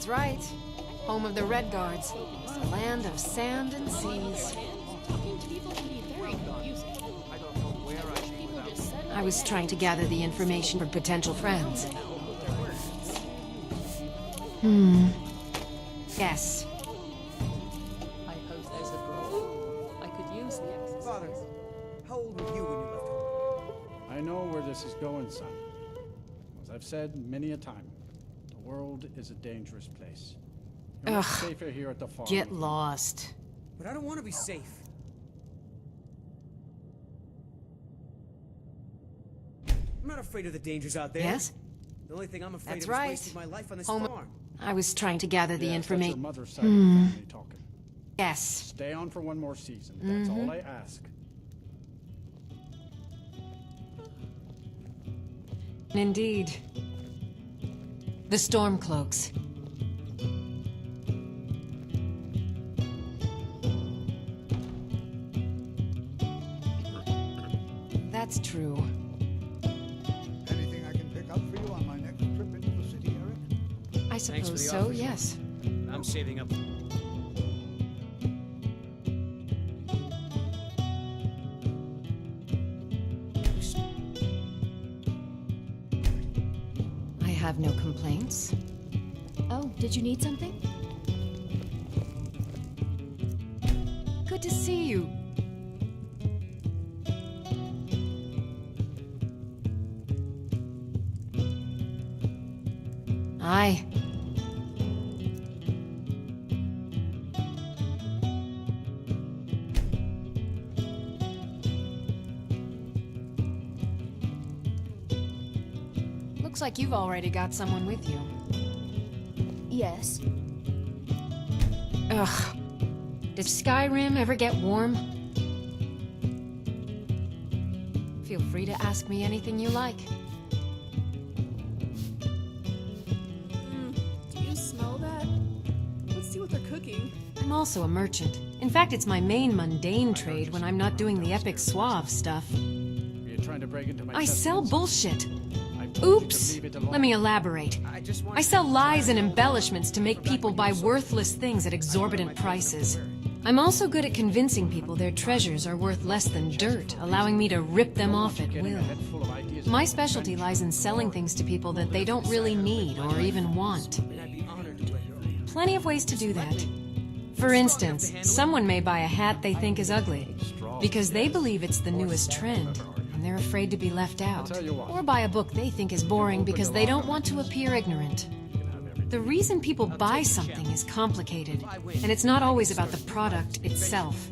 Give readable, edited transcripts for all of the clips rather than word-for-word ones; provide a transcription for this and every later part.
That's right. Home of the Red Guards. The land of sand and seas. I was trying to gather the information for potential friends. Yes. I hope there's a drawer. I could use the exercise. Father, how old were you when you left home? I know where this is going, son. As I've said many a time, the world is a dangerous place. You're much safer here at the farm. Get lost. But I don't want to be safe. I'm not afraid of the dangers out there. Yes? The only thing I'm afraid That's of right. is wasting my life on this Home- farm. I was trying to gather the Yes, that's your information. mother's side of the family talking. Yes. Stay on for one more season. That's all I ask. Indeed. The Stormcloaks. That's true. Anything I can pick up for you on my next trip into the city, Eric? I Thanks for suppose the so, offer, yes. I'm saving up. I have no complaints. Oh, did you need something? Good to see you. Aye. Looks like you've already got someone with you. Yes. Ugh. Did Skyrim ever get warm? Feel free to ask me anything you like. Do you smell that? Let's see what they're cooking. I'm also a merchant. In fact, it's my main mundane trade when I'm not doing the epic suave stuff. Are you trying to break into my I sell settlements? bullshit. I told you to Oops. leave it alone. Let me elaborate. I just want I sell lies and embellishments to make people buy worthless things at exorbitant prices. I'm also good at convincing people their treasures are worth less than dirt, allowing me to rip them off at Getting a will. head full of ideas My about specialty adventure. lies in selling things to people that they don't really need or even want. and I'd be honored to play. Plenty of ways to do that. For instance, someone may buy a hat they think is ugly because they believe it's the newest trend and they're afraid to be left out. tell you what. Or buy a book they think is boring because they don't want to appear ignorant. The reason people buy something is complicated, and it's not always about the product itself.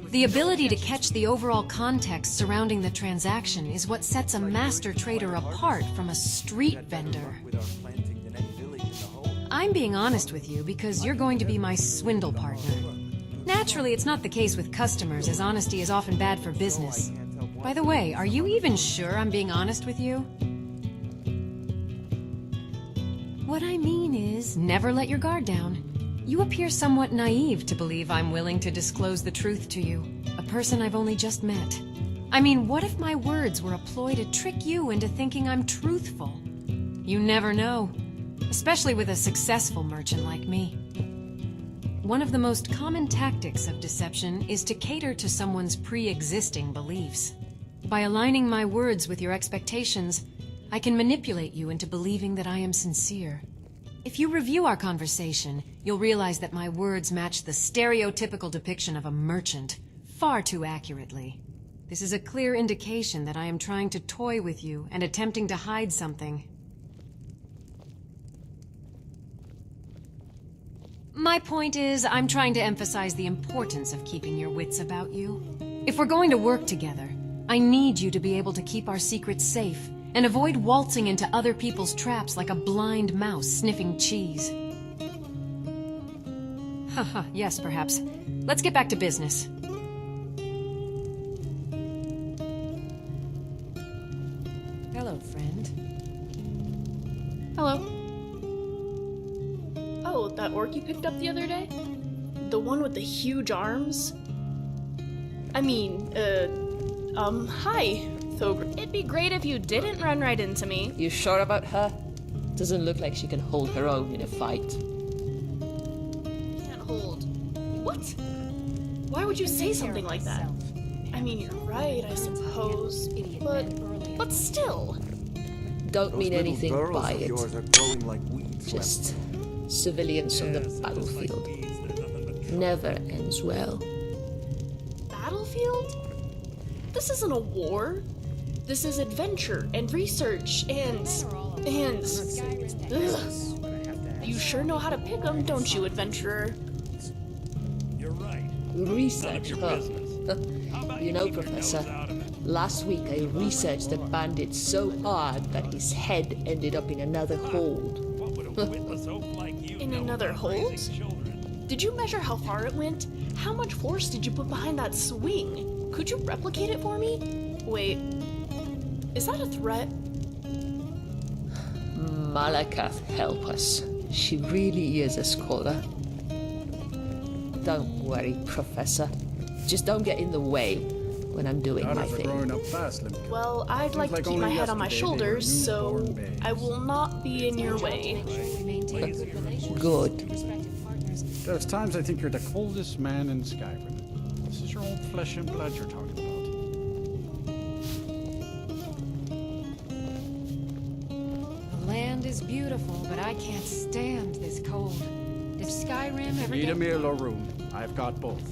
The ability to catch the overall context surrounding the transaction is what sets a master trader apart from a street vendor. I'm being honest with you because you're going to be my swindle partner. Naturally, it's not the case with customers, as honesty is often bad for business. By the way, are you even sure I'm being honest with you? What I mean is, never let your guard down. You appear somewhat naive to believe I'm willing to disclose the truth to you, a person I've only just met. I mean, what if my words were a ploy to trick you into thinking I'm truthful? You never know, especially with a successful merchant like me. One of the most common tactics of deception is to cater to someone's pre-existing beliefs. By aligning my words with your expectations, I can manipulate you into believing that I am sincere. If you review our conversation, you'll realize that my words match the stereotypical depiction of a merchant far too accurately. This is a clear indication that I am trying to toy with you and attempting to hide something. My point is, I'm trying to emphasize the importance of keeping your wits about you. If we're going to work together, I need you to be able to keep our secrets safe and avoid waltzing into other people's traps like a blind mouse sniffing cheese. Haha, yes, perhaps. Let's get back to business. Hello, friend. Hello. Oh, that orc you picked up the other day? The one with the huge arms? I mean, hi, Thogr. It'd be great if you didn't run right into me. You sure about her? Doesn't look like she can hold her own in a fight. cold. What? Why would you say something like that? I mean, you're right, I suppose, but still. Don't mean anything girls by of it. yours are growing like weeds. Just civilians on the battlefield. Never ends well. Battlefield? This isn't a war. This is adventure and research and. Ugh. You sure know how to pick 'em, don't you, adventurer? Research, huh? You know, Professor, last week I researched a bandit so hard that his head ended up in another hold. In another hold? Did you measure how far it went? How much force did you put behind that swing? Could you replicate it for me? Wait, is that a threat? Malakath help us. She really is a scholar. Don't worry, Professor. Just don't get in the way when I'm doing my Daughters are growing thing. up fast, Limka. Well, I'd Seems like to like keep my only head on my yesterday they were shoulders, so newborn babes. I will not be in your way. We maintain good relations Good. with respective partners. There's times I think you're the coldest man in Skyrim. This is your own flesh and blood you're talking about. The land is beautiful, but I can't stand this cold. If Skyrim ever Need a gets... meal or room? I've got both.